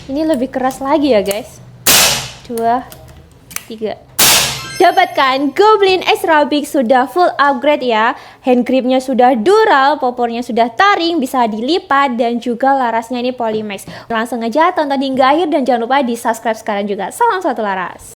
Ini lebih keras lagi ya guys. 2, 3. Dapatkan Goblin Extra Big sudah full upgrade ya. Hand gripnya sudah dural, popornya sudah taring, bisa dilipat, dan juga larasnya ini Polymax. Langsung aja tonton hingga akhir dan jangan lupa di subscribe sekarang juga. Salam satu laras.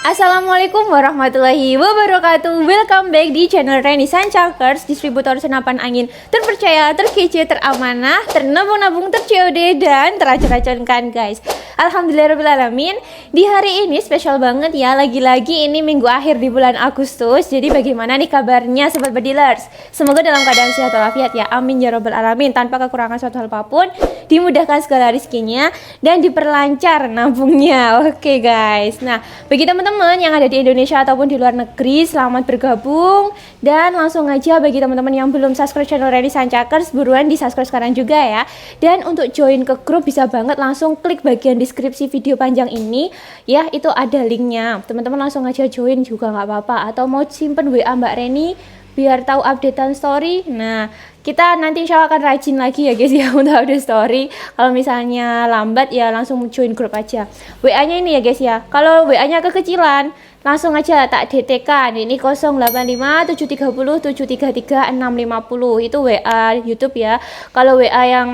Assalamualaikum warahmatullahi wabarakatuh. Welcome back di channel Reni Sancakers, distributor senapan angin terpercaya, terkece, teramanah, ternabung-nabung, terCOD, dan teracun-racunkan guys. Alhamdulillahirrahmanirrahim. Di hari ini spesial banget ya. Lagi-lagi ini minggu akhir di bulan Agustus. Jadi bagaimana nih kabarnya sobat bedilers? Semoga dalam keadaan sehat walafiat ya. Amin ya robbal alamin. Tanpa kekurangan suatu hal apapun, dimudahkan segala rezekinya dan diperlancar nabungnya. Oke guys. Nah, bagi teman-teman yang ada di Indonesia ataupun di luar negeri, selamat bergabung. Dan langsung aja bagi teman-teman yang belum subscribe channel Reni Sancakers, buruan di subscribe sekarang juga ya. Dan untuk join ke grup bisa banget langsung klik bagian deskripsi video panjang ini ya, itu ada linknya. Teman-teman langsung aja join juga nggak apa-apa, atau mau simpen WA Mbak Reni biar tahu updatean story. Nah, kita nanti insya Allah akan rajin lagi ya guys ya untuk update story. Kalau misalnya lambat ya langsung join grup aja. WA-nya ini ya guys ya. Kalau WA-nya kekecilan, langsung aja tak DT-kan. Ini 085130733650. Itu WA YouTube ya. Kalau WA yang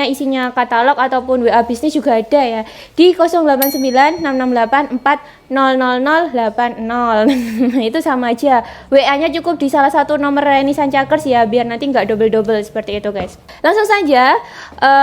isinya katalog ataupun WA bisnis juga ada ya. Di 089664000080. Itu sama aja. WA-nya cukup di salah satu nomor Reni Sancakers ya, biar nanti nggak double seperti itu guys. Langsung saja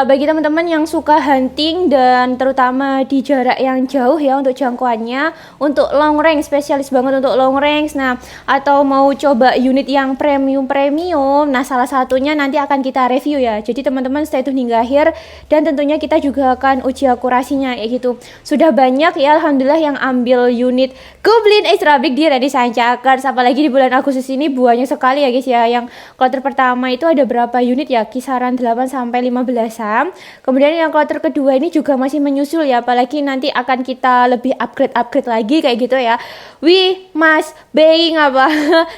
bagi teman-teman yang suka hunting dan terutama di jarak yang jauh ya untuk jangkauannya, untuk long range, spesialis banget untuk long range. Nah, atau mau coba unit yang premium, nah salah satunya nanti akan kita review ya. Jadi teman-teman stay tune hingga akhir, dan tentunya kita juga akan uji akurasinya ya gitu. Sudah banyak ya alhamdulillah yang ambil unit Goblin Extra Big di Reni Sancakers, apalagi di bulan Agustus ini banyak sekali ya guys ya. Yang kloter pertama itu ada berapa unit ya, kisaran 8 sampai 15-an. Kemudian yang kloter kedua ini juga masih menyusul ya, apalagi nanti akan kita lebih upgrade lagi kayak gitu ya. We must being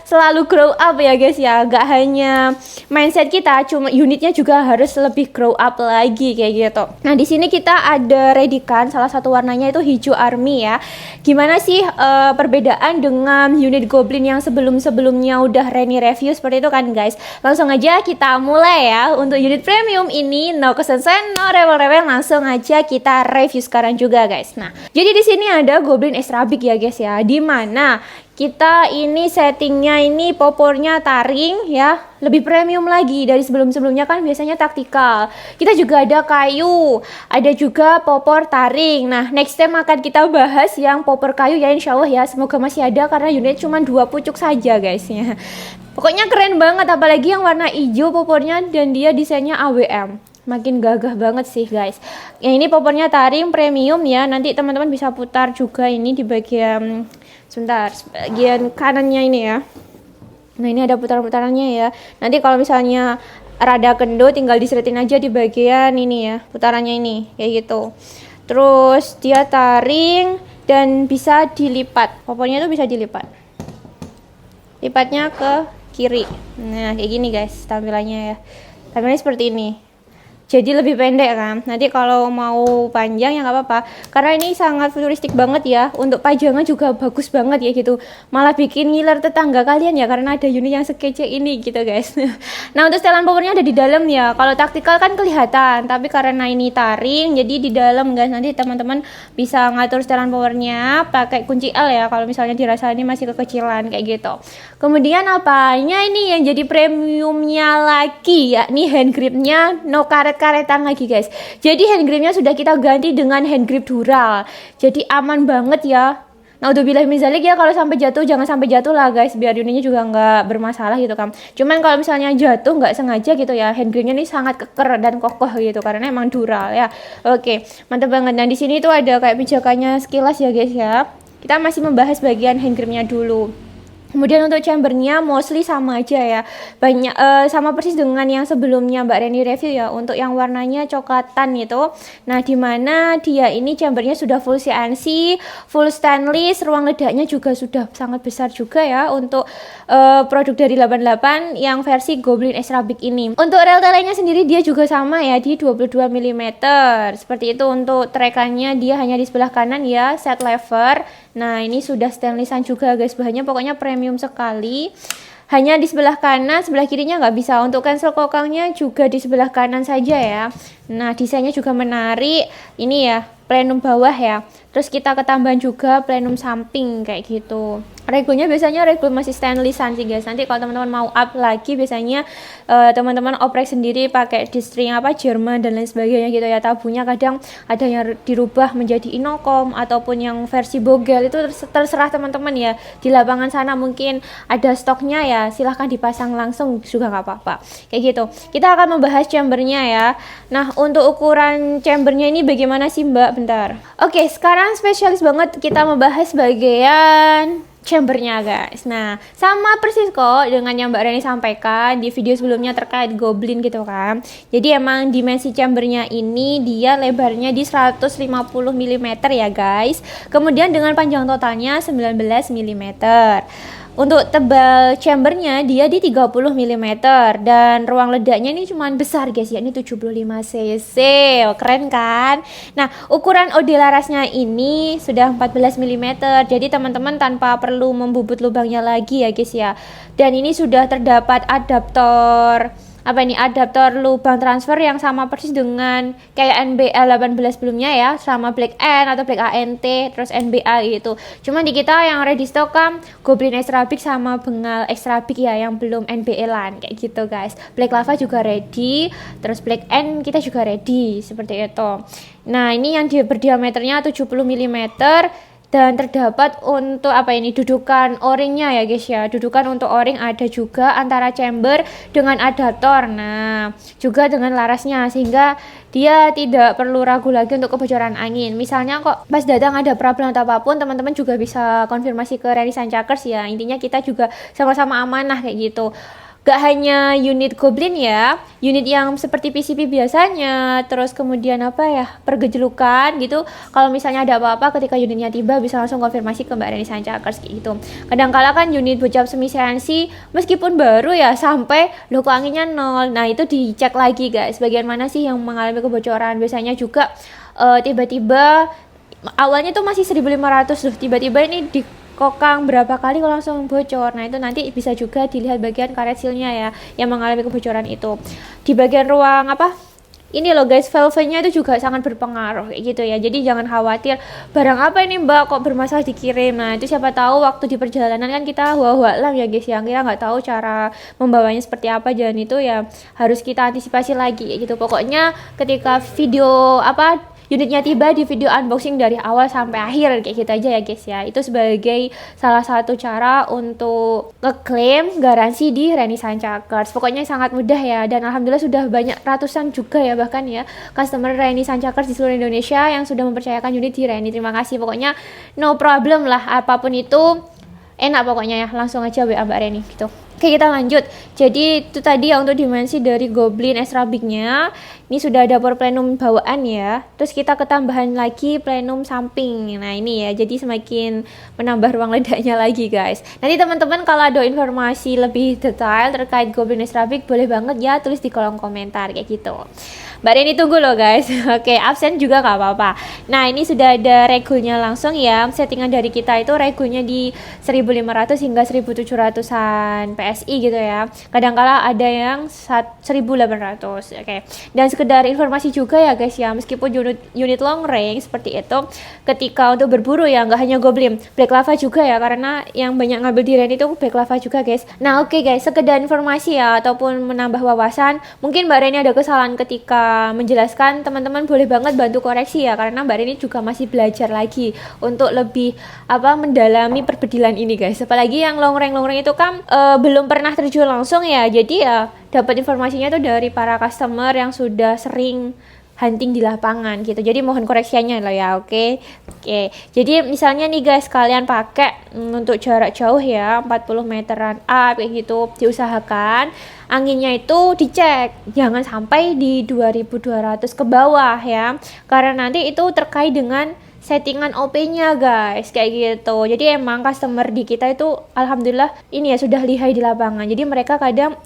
selalu grow up ya guys ya. Gak hanya mindset kita, cuma unitnya juga harus lebih grow up lagi kayak gitu. Nah, di sini kita ada redikan, salah satu warnanya itu hijau army ya. Gimana sih perbedaan dengan unit Goblin yang sebelumnya udah Reni review seperti itu kan guys. Langsung aja kita mulai ya. Untuk unit premium ini no kesensen, no rewel-rewel, langsung aja kita review sekarang juga guys. Nah, jadi di sini ada Goblin Extra Big ya guys ya, di mana kita ini settingnya ini popornya taring ya, lebih premium lagi dari sebelumnya kan biasanya taktikal. Kita juga ada kayu, ada juga popor taring. Nah, next time akan kita bahas yang popor kayu ya insya Allah ya. Semoga masih ada karena unit cuma 2 pucuk saja guys ya. Pokoknya keren banget, apalagi yang warna hijau popornya dan dia desainnya AWM. Makin gagah banget sih guys. Yang ini popornya taring premium ya. Nanti teman-teman bisa putar juga ini di bagian bagian kanannya ini ya. Nah, ini ada putaran-putarannya ya. Nanti kalau misalnya rada kendor tinggal diseritin aja di bagian ini ya, putarannya ini kayak gitu. Terus dia taring dan bisa dilipat. Popornya itu bisa dilipat. Lipatnya ke kiri. Nah, kayak gini guys tampilannya ya. Tampilannya seperti ini. Jadi lebih pendek kan. Nanti kalau mau panjang ya nggak apa-apa. Karena ini sangat futuristik banget ya. Untuk pajangan juga bagus banget ya gitu. Malah bikin ngiler tetangga kalian ya, karena ada unit yang sekece ini gitu guys. Nah, untuk setelan powernya ada di dalam ya. Kalau taktikal kan kelihatan, tapi karena ini taring jadi di dalam guys. Nanti teman-teman bisa ngatur setelan powernya pakai kunci L ya, kalau misalnya dirasa ini masih kekecilan kayak gitu. Kemudian apanya ini yang jadi premiumnya lagi ya, nih hand gripnya no karetan lagi guys. Jadi hand gripnya sudah kita ganti dengan hand grip dural. Jadi aman banget ya. Nah, udah bilang misalnya ya, kalau sampai jatuh jangan sampai jatuh lah guys, biar unitnya juga nggak bermasalah gitu kan. Cuman kalau misalnya jatuh nggak sengaja gitu ya, hand gripnya ini sangat keker dan kokoh gitu karena emang dural ya. Oke, mantap banget. Dan di sini tuh ada kayak pijakannya sekilas ya guys ya. Kita masih membahas bagian hand gripnya dulu. Kemudian untuk chambernya mostly sama aja ya, banyak sama persis dengan yang sebelumnya Mbak Reni review ya, untuk yang warnanya coklatan itu. Nah dimana dia ini chambernya sudah full CNC, full stainless, ruang ledaknya juga sudah sangat besar juga ya untuk produk dari 88 yang versi Goblin Extra Big ini. Untuk rel telenya sendiri dia juga sama ya, di 22 mm seperti itu. Untuk trekannya dia hanya di sebelah kanan ya, set lever. Nah ini sudah stainlessan juga guys, bahannya pokoknya premium sekali. Hanya di sebelah kanan, sebelah kirinya nggak bisa. Untuk cancel kokangnya juga di sebelah kanan saja ya. Nah desainnya juga menarik. Ini ya plenum bawah ya, terus kita ketambahan juga plenum samping kayak gitu. Regulnya biasanya regul masih stainlessan sih guys. Nanti kalau teman-teman mau up lagi biasanya teman-teman oprek sendiri pakai di string apa Jerman dan lain sebagainya gitu ya. Tabunya kadang ada yang dirubah menjadi inokom ataupun yang versi bogel, itu terserah teman-teman ya. Di lapangan sana mungkin ada stoknya ya, silahkan dipasang langsung juga nggak apa-apa kayak gitu. Kita akan membahas chambernya ya. Nah untuk ukuran chambernya ini bagaimana sih Mbak? Bentar. Oke, sekarang spesialis banget kita membahas bagian chambernya guys. Nah sama persis kok dengan yang Mbak Reni sampaikan di video sebelumnya terkait Goblin gitu kan. Jadi emang dimensi chambernya ini dia lebarnya di 150 mm ya guys. Kemudian dengan panjang totalnya 19 mm. Untuk tebal chambernya dia di 30 mm dan ruang ledaknya ini cuman besar guys ya, ini 75 cc. Oh, keren kan? Nah ukuran OD larasnya ini sudah 14 mm, jadi teman-teman tanpa perlu membubut lubangnya lagi ya guys ya. Dan ini sudah terdapat adaptor adaptor lubang transfer yang sama persis dengan kayak NBA 18 sebelumnya ya, sama Black N atau Black ANT terus NBA gitu. Cuman di kita yang ready stock kan Goblin Extra Big sama Bengal Extra Big ya, yang belum NBA LAN kayak gitu guys. Black Lava juga ready, terus Black N kita juga ready seperti itu. Nah ini yang berdiameternya 70 mm dan terdapat untuk dudukan o-ringnya ya guys ya. Dudukan untuk o-ring ada juga antara chamber dengan adaptor. Nah juga dengan larasnya, sehingga dia tidak perlu ragu lagi untuk kebocoran angin. Misalnya kok pas datang ada problem atau apapun, teman-teman juga bisa konfirmasi ke Reni Sancakers ya. Intinya kita juga sama-sama amanah kayak gitu. Gak hanya unit Goblin ya, unit yang seperti PCP biasanya, terus kemudian pergejlukan gitu. Kalau misalnya ada apa-apa ketika unitnya tiba bisa langsung konfirmasi ke Mbak Reni Sancakers gitu. Kadang-kala kan unit bocap semi CNC meskipun baru ya sampai kok anginnya 0. Nah itu dicek lagi guys, bagian mana sih yang mengalami kebocoran. Biasanya juga tiba-tiba awalnya tuh masih 1500 loh, tiba-tiba ini di kokang berapa kali kalau langsung bocor. Nah itu nanti bisa juga dilihat bagian karet sealnya ya yang mengalami kebocoran itu. Di bagian ruang ini loh guys, valve-nya itu juga sangat berpengaruh kayak gitu ya. Jadi jangan khawatir barang apa ini Mbak kok bermasalah dikirim. Nah itu siapa tahu waktu di perjalanan kan kita walam ya guys, yang kita nggak tahu cara membawanya seperti apa, dan itu ya harus kita antisipasi lagi kayak gitu. Pokoknya ketika video unitnya tiba, di video unboxing dari awal sampai akhir kayak gitu aja ya guys ya. Itu sebagai salah satu cara untuk ngeklaim garansi di Reni Sancakers. Pokoknya sangat mudah ya, dan alhamdulillah sudah banyak ratusan juga ya bahkan ya customer Reni Sancakers di seluruh Indonesia yang sudah mempercayakan unit di Reni. Terima kasih, pokoknya no problem lah, apapun itu enak pokoknya ya, langsung aja WA Mbak Reni gitu. Oke kita lanjut. Jadi itu tadi ya untuk dimensi dari Goblin Extra Big-nya. Ini sudah ada power plenum bawaan ya. Terus kita ketambahan lagi plenum samping. Nah ini ya, jadi semakin menambah ruang ledaknya lagi guys. Nanti teman-teman kalau ada informasi lebih detail terkait Goblin Extra Big boleh banget ya tulis di kolom komentar kayak gitu. Mbak Reni tunggu loh guys. Oke, absen juga nggak apa-apa. Nah ini sudah ada regulnya langsung ya. Settingan dari kita itu regulnya di 1500 hingga 1700an PSI gitu ya. Kadangkala ada yang 1800. Oke. Dan sekedar informasi juga ya guys ya, meskipun unit long range seperti itu, ketika untuk berburu ya nggak hanya Goblin, Black Lava juga ya, karena yang banyak ngambil di Reni itu Black Lava juga guys. Nah oke guys, sekedar informasi ya ataupun menambah wawasan. Mungkin Mbak Reni ada kesalahan ketika menjelaskan, teman-teman boleh banget bantu koreksi ya, karena Mbak Reni juga masih belajar lagi untuk lebih mendalami perbedilan ini guys. Apalagi yang long range itu kan belum pernah terjun langsung ya, jadi ya dapat informasinya tuh dari para customer yang sudah sering hunting di lapangan gitu. Jadi mohon koreksinya loh ya, oke. Oke. Jadi misalnya nih guys, kalian pakai untuk jarak jauh ya, 40 meteran up kayak gitu, diusahakan anginnya itu dicek. Jangan sampai di 2200 ke bawah ya. Karena nanti itu terkait dengan settingan OP-nya guys, kayak gitu. Jadi emang customer di kita itu alhamdulillah ini ya sudah lihai di lapangan. Jadi mereka kadang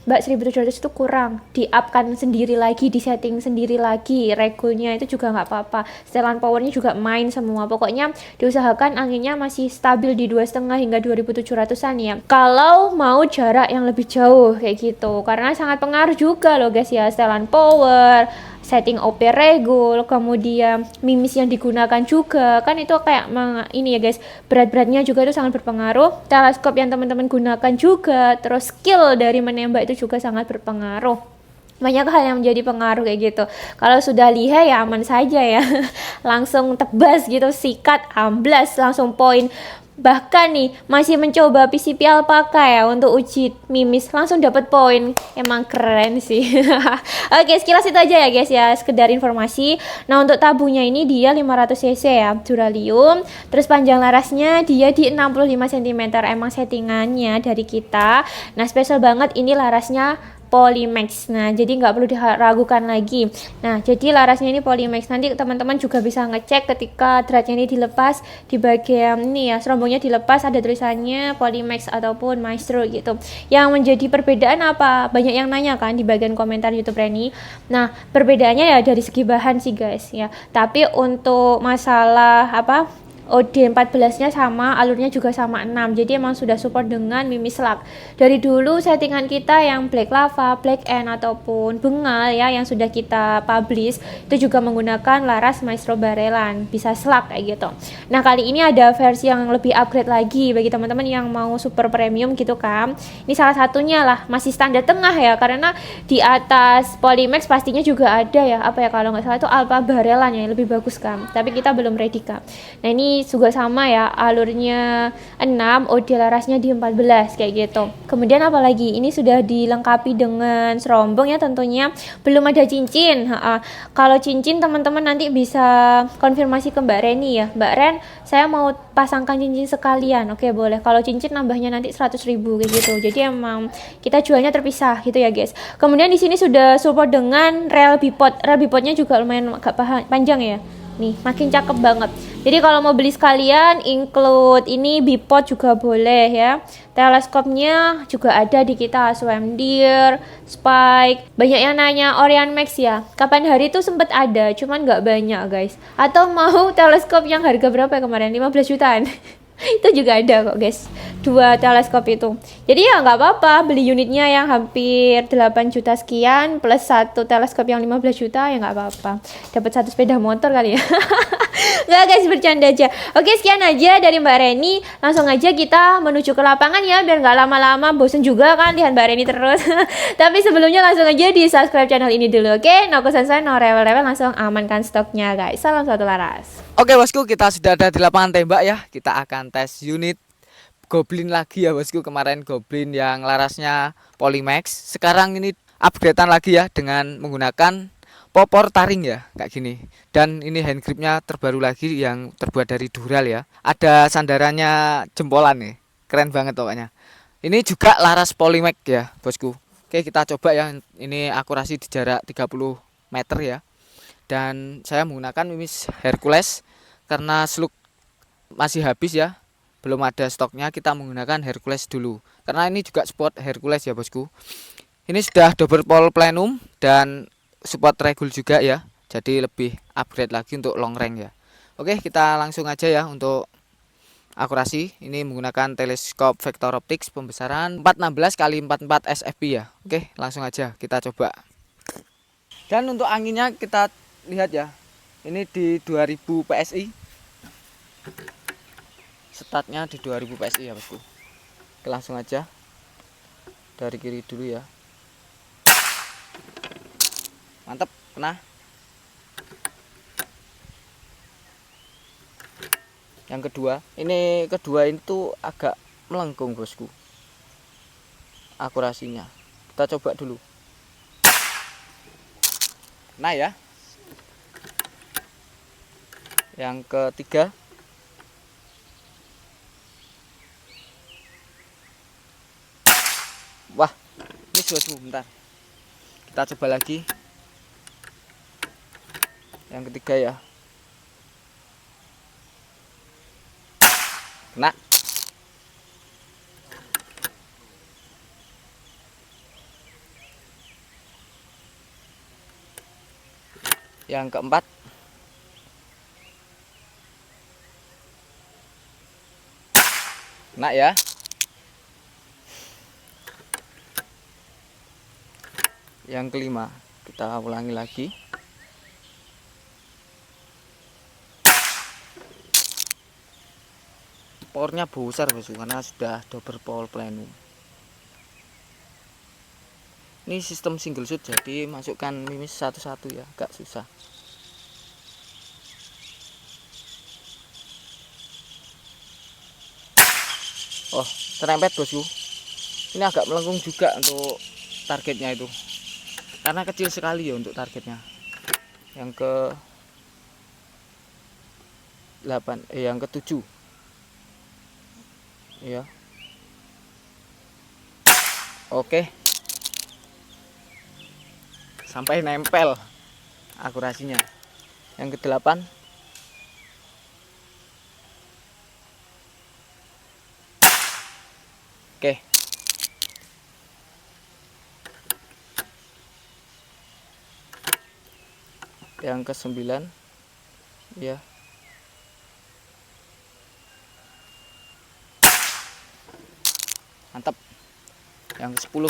Mbak 1700 itu kurang, di-up-kan sendiri lagi, di-setting sendiri lagi, regulnya itu juga nggak apa-apa, setelan powernya juga main semua. Pokoknya diusahakan anginnya masih stabil di 2,5 hingga 2700-an ya, kalau mau jarak yang lebih jauh kayak gitu, karena sangat pengaruh juga loh guys ya, setelan power, setting OP regul, kemudian mimis yang digunakan juga kan itu kayak ini ya guys, berat-beratnya juga itu sangat berpengaruh, teleskop yang teman-teman gunakan juga, terus skill dari menembak itu juga sangat berpengaruh. Banyak hal yang menjadi pengaruh kayak gitu. Kalau sudah lihai ya aman saja ya langsung tebas gitu, sikat, amblas, langsung poin. Bahkan nih masih mencoba PCP Alpaka ya untuk uji mimis, langsung dapat poin. Emang keren sih. Oke, sekilas itu aja ya guys ya, sekedar informasi. Nah, untuk tabungnya ini dia 500 cc ya, duralium. Terus panjang larasnya dia di 65 cm. Emang settingannya dari kita. Nah, spesial banget ini larasnya Polymax. Nah, jadi nggak perlu diragukan lagi. Nah, jadi larasnya ini Polymax. Nanti teman-teman juga bisa ngecek ketika dratnya ini dilepas, di bagian ini ya, serombongnya dilepas ada tulisannya Polymax ataupun Maestro gitu. Yang menjadi perbedaan apa? Banyak yang nanya kan di bagian komentar YouTube Reni. Nah, perbedaannya ya dari segi bahan sih guys ya. Tapi untuk masalah apa? OD14-nya sama, alurnya juga sama 6. Jadi emang sudah support dengan mimis slug. Dari dulu settingan kita yang black lava, black end ataupun bengal ya yang sudah kita publish itu juga menggunakan laras Maestro Barelan, bisa slug kayak gitu. Nah, kali ini ada versi yang lebih upgrade lagi bagi teman-teman yang mau super premium gitu kan. Ini salah satunya lah, masih standar tengah ya, karena di atas Polymax pastinya juga ada ya, apa ya kalau nggak salah itu Alpha Barelan yang lebih bagus kan. Tapi kita belum ready kan. Nah, ini juga sama ya, alurnya 6, OD larasnya di 14 kayak gitu. Kemudian apalagi ini sudah dilengkapi dengan serombong ya tentunya, belum ada cincin. Kalau cincin teman-teman nanti bisa konfirmasi ke Mbak Reni ya, Mbak Ren saya mau pasangkan cincin sekalian, oke boleh. Kalau cincin nambahnya nanti 100.000 kayak gitu. Jadi emang kita jualnya terpisah gitu ya guys. Kemudian di sini sudah support dengan rel bipod. Rel bipodnya juga lumayan agak panjang ya. Nih, makin cakep banget. Jadi kalau mau beli sekalian, include ini bipod juga boleh ya. Teleskopnya juga ada di kita, Swamdeer, Spike. Banyak yang nanya Orion Max ya. Kapan hari itu sempat ada, cuman nggak banyak guys. Atau mau teleskop yang harga berapa ya kemarin? 15 jutaan. Itu juga ada kok guys, 2 teleskop itu. Jadi ya nggak apa-apa beli unitnya yang hampir 8 juta sekian plus 1 teleskop yang 15 juta ya nggak apa-apa, dapat 1 sepeda motor kali ya. Nggak guys, bercanda aja. Oke, sekian aja dari Mbak Reni, langsung aja kita menuju ke lapangan ya biar nggak lama-lama, bosen juga kan lihat Mbak Reni terus. Tapi sebelumnya langsung aja di subscribe channel ini dulu, oke? No kesan no rewel-rewel, langsung amankan stoknya guys. Salam satu laras. Oke bosku, kita sudah ada di lapangan tembak ya. Kita akan tes unit Goblin lagi ya bosku. Kemarin Goblin yang larasnya Polymax, sekarang ini upgradean lagi ya dengan menggunakan popor taring ya, kayak gini. Dan ini hand gripnya terbaru lagi yang terbuat dari dural ya. Ada sandarannya jempolan nih, keren banget pokoknya. Ini juga laras Polymax ya bosku. Oke, kita coba ya. Ini akurasi di jarak 30 meter ya. Dan saya menggunakan mimis Hercules karena slug masih habis ya, belum ada stoknya, kita menggunakan Hercules dulu karena ini juga support Hercules ya bosku. Ini sudah double pole plenum dan support regul juga ya, jadi lebih upgrade lagi untuk long range ya. Oke, kita langsung aja ya untuk akurasi. Ini menggunakan teleskop vector optics pembesaran 416 x 44 SFP ya. Oke, langsung aja kita coba. Dan untuk anginnya kita lihat ya, ini di 2000 PSI, statnya di 2000 PSI ya bosku. Oke, langsung aja dari kiri dulu ya, mantap, kena. Yang kedua, ini tuh agak melengkung bosku akurasinya. Kita coba dulu. Nah ya, Yang ketiga. Wah, ini bosku, bentar. Kita coba lagi. Yang ketiga ya. Kena. Yang keempat. Kena ya. Yang kelima, kita ulangi lagi. Powernya besar bosku, karena sudah double power plenum. Ini sistem single shoot, jadi masukkan mimis satu-satu ya, agak susah. Oh, terempet bosku. Ini agak melengkung juga untuk targetnya itu, karena kecil sekali ya untuk targetnya. Yang ke 8, yang ke 7 ya. Oke, sampai nempel akurasinya. Yang ke 8. Oke. Yang ke 9 ya. Mantap. Yang ke 10.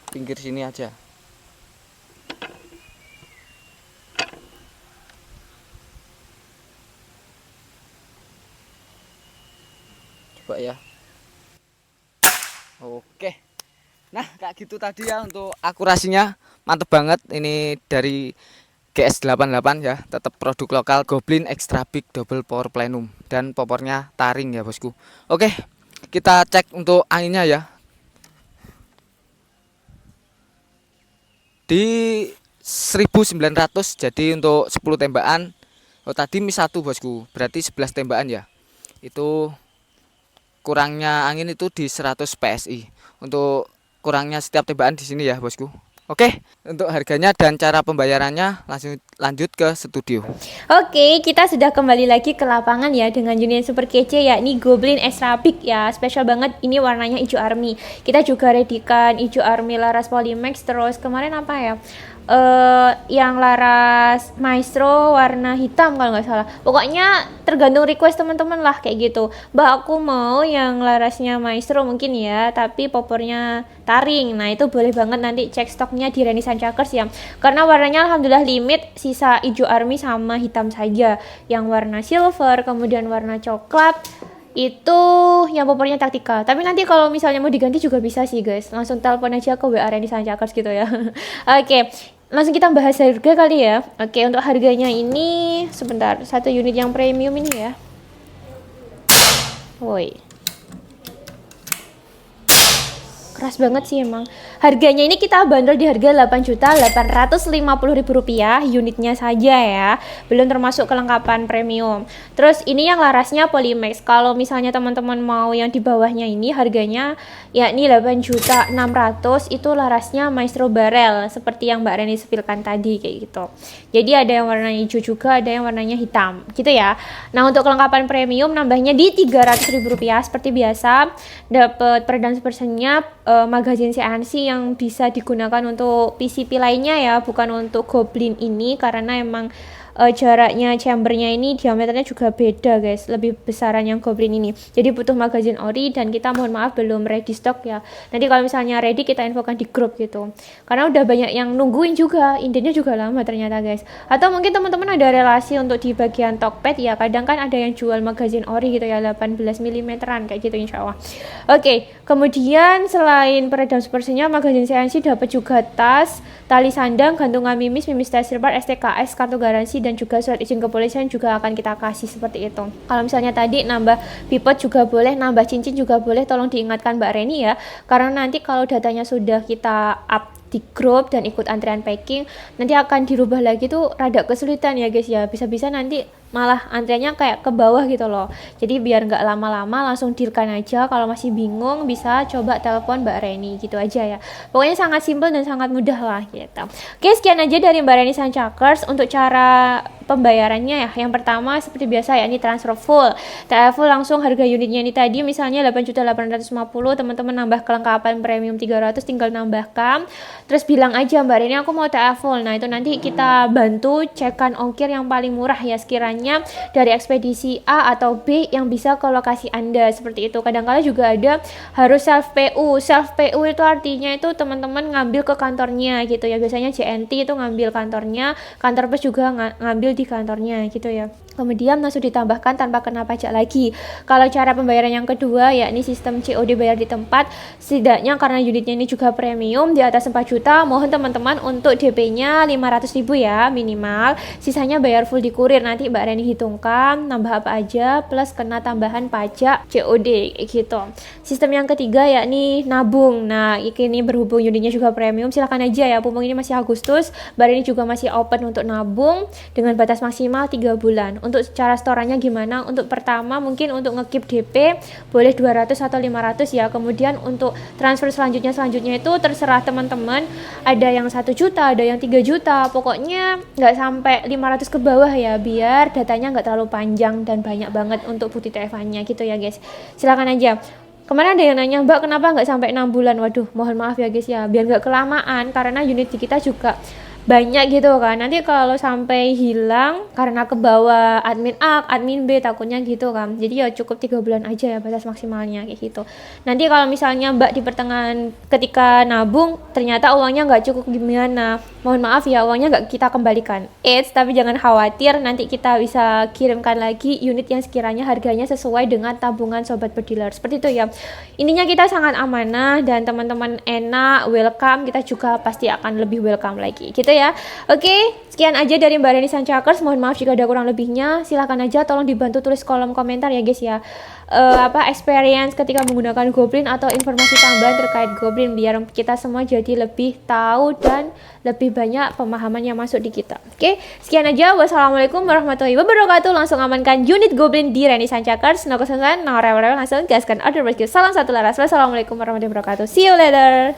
Pinggir sini aja. Coba ya. Oke. Nah, kayak gitu tadi ya untuk akurasinya. Mantep banget. Ini dari GS88 ya, tetap produk lokal, Goblin Extra Big Double Power Plenum, dan popornya taring ya bosku. Oke, kita cek untuk anginnya ya. Di 1900, jadi untuk 10 tembakan. Oh, tadi mis 1 bosku, berarti 11 tembakan ya. Itu kurangnya angin itu di 100 PSI. Untuk kurangnya setiap tembakan di sini ya bosku. Oke, untuk harganya dan cara pembayarannya langsung lanjut ke studio. Oke, kita sudah kembali lagi ke lapangan ya dengan unit super kece yakni Goblin Extra Big ya. Spesial banget, ini warnanya hijau army. Kita juga redikan hijau army laras Polymax, terus kemarin apa ya? Yang laras Maestro warna hitam kalau nggak salah. Pokoknya tergantung request teman-teman lah kayak gitu. Mbak, aku mau yang larasnya Maestro mungkin ya, tapi popornya taring. Nah, itu boleh banget nanti cek stoknya di Renaissance Chakers ya. Karena warnanya alhamdulillah limit, sisa hijau army sama hitam saja. Yang warna silver, kemudian warna coklat itu yang popornya taktikal. Tapi nanti kalau misalnya mau diganti juga bisa sih guys. Langsung telepon aja ke WA Renaissance Chakers gitu ya. Oke, langsung kita bahas harga kali ya. Oke, untuk harganya ini sebentar, satu unit yang premium ini ya. Woi, keras banget sih emang. Harganya ini kita bandrol di harga Rp8.850.000 unitnya saja ya. Belum termasuk kelengkapan premium. Terus ini yang larasnya Polymax. Kalau misalnya teman-teman mau yang di bawahnya ini harganya yakni 8.600.000, itu larasnya Maestro Barrel seperti yang Mbak Reni sepilkan tadi kayak gitu. Jadi ada yang warnanya hijau juga, ada yang warnanya hitam gitu ya. Nah, untuk kelengkapan premium nambahnya di Rp300.000 seperti biasa. Dapat peredam sepersennya, magazin CNC yang bisa digunakan untuk PCP lainnya ya, bukan untuk Goblin ini, karena emang jaraknya chambernya ini diameternya juga beda guys, lebih besaran yang Goblin ini, jadi butuh magazin ori, dan kita mohon maaf belum ready stock ya. Nanti kalau misalnya ready kita infokan di grup gitu, karena udah banyak yang nungguin juga, indennya juga lama ternyata guys. Atau mungkin teman-teman ada relasi untuk di bagian Tokped ya, kadang kan ada yang jual magazin ori gitu ya, 18 mm kayak gitu insya Allah. Oke, kemudian selain peredam sepersinya, magazin CNC dapat juga tas, tali sandang, gantungan mimis, mimis tester part, STKS, kartu garansi, dan juga surat izin kepolisian juga akan kita kasih seperti itu. Kalau misalnya tadi nambah pipet juga boleh, nambah cincin juga boleh, tolong diingatkan Mbak Reni ya, karena nanti kalau datanya sudah kita up di grup dan ikut antrian packing, nanti akan dirubah lagi tuh rada kesulitan ya guys ya, bisa-bisa nanti malah antriannya kayak ke bawah gitu loh. Jadi biar nggak lama-lama langsung dealkan aja, kalau masih bingung bisa coba telepon Mbak Reni gitu aja ya. Pokoknya sangat simple dan sangat mudah lah gitu. Oke, sekian aja dari Mbak Reni Sancakers. Untuk cara pembayarannya ya, yang pertama seperti biasa ya, ini transfer full. TF full langsung harga unitnya ini tadi misalnya 8.850.000, teman-teman nambah kelengkapan premium 300 tinggal nambahkan. Terus bilang aja Mbak Reni aku mau TF full. Nah, itu nanti kita bantu cekan ongkir yang paling murah ya sekiranya dari ekspedisi A atau B yang bisa ke lokasi Anda, seperti itu. Kadang-kala juga ada harus self PU. Self PU itu artinya itu teman-teman ngambil ke kantornya gitu ya. Biasanya JNT itu ngambil kantornya, kantor pos juga ngambil di kantornya gitu ya. Kemudian langsung ditambahkan tanpa kena pajak lagi. Kalau cara pembayaran yang kedua yakni sistem COD bayar di tempat, setidaknya karena unitnya ini juga premium di atas 4 juta, mohon teman-teman untuk DP-nya 500.000 ya minimal, sisanya bayar full di kurir. Nanti Mbak Reni hitungkan nambah apa aja plus kena tambahan pajak COD gitu. Sistem yang ketiga yakni nabung. Nah, ini berhubung unitnya juga premium, silakan aja ya, mumpung ini masih Agustus, Mbak Reni juga masih open untuk nabung dengan batas maksimal 3 bulan. Untuk cara setorannya gimana? Untuk pertama mungkin untuk ngekip DP boleh 200 atau 500 ya. Kemudian untuk transfer selanjutnya itu terserah teman-teman. Ada yang 1 juta, ada yang 3 juta. Pokoknya nggak sampai 500 ke bawah ya, biar datanya nggak terlalu panjang dan banyak banget untuk bukti TFA-nya gitu ya guys. Silakan aja. Kemarin ada yang nanya, Mbak kenapa nggak sampai 6 bulan? Waduh, mohon maaf ya guys ya, biar nggak kelamaan karena unit di kita juga banyak gitu kan. Nanti kalau sampai hilang karena kebawa admin A, admin B, takutnya gitu kan. Jadi ya cukup 3 bulan aja ya batas maksimalnya kayak gitu. Nanti kalau misalnya Mbak di pertengahan ketika nabung ternyata uangnya nggak cukup gimana, mohon maaf ya, uangnya nggak kita kembalikan. Tapi jangan khawatir, nanti kita bisa kirimkan lagi unit yang sekiranya harganya sesuai dengan tabungan sobat bediler. Seperti itu ya. Intinya kita sangat amanah dan teman-teman enak, welcome, kita juga pasti akan lebih welcome lagi gitu ya. Oke, sekian aja dari Mbak Reni Sancakers. Mohon maaf jika ada kurang lebihnya. Silahkan aja tolong dibantu tulis kolom komentar ya guys ya. Experience ketika menggunakan Goblin atau informasi tambahan terkait Goblin, biar kita semua jadi lebih tahu dan lebih banyak pemahaman yang masuk di kita. Oke, sekian aja. Wassalamualaikum warahmatullahi wabarakatuh. Langsung amankan unit Goblin di Reni Sancakers. No kesusahan, no rewel-rewel, langsung gaskan order. Salam satu laras. Wassalamualaikum warahmatullahi wabarakatuh. See you later.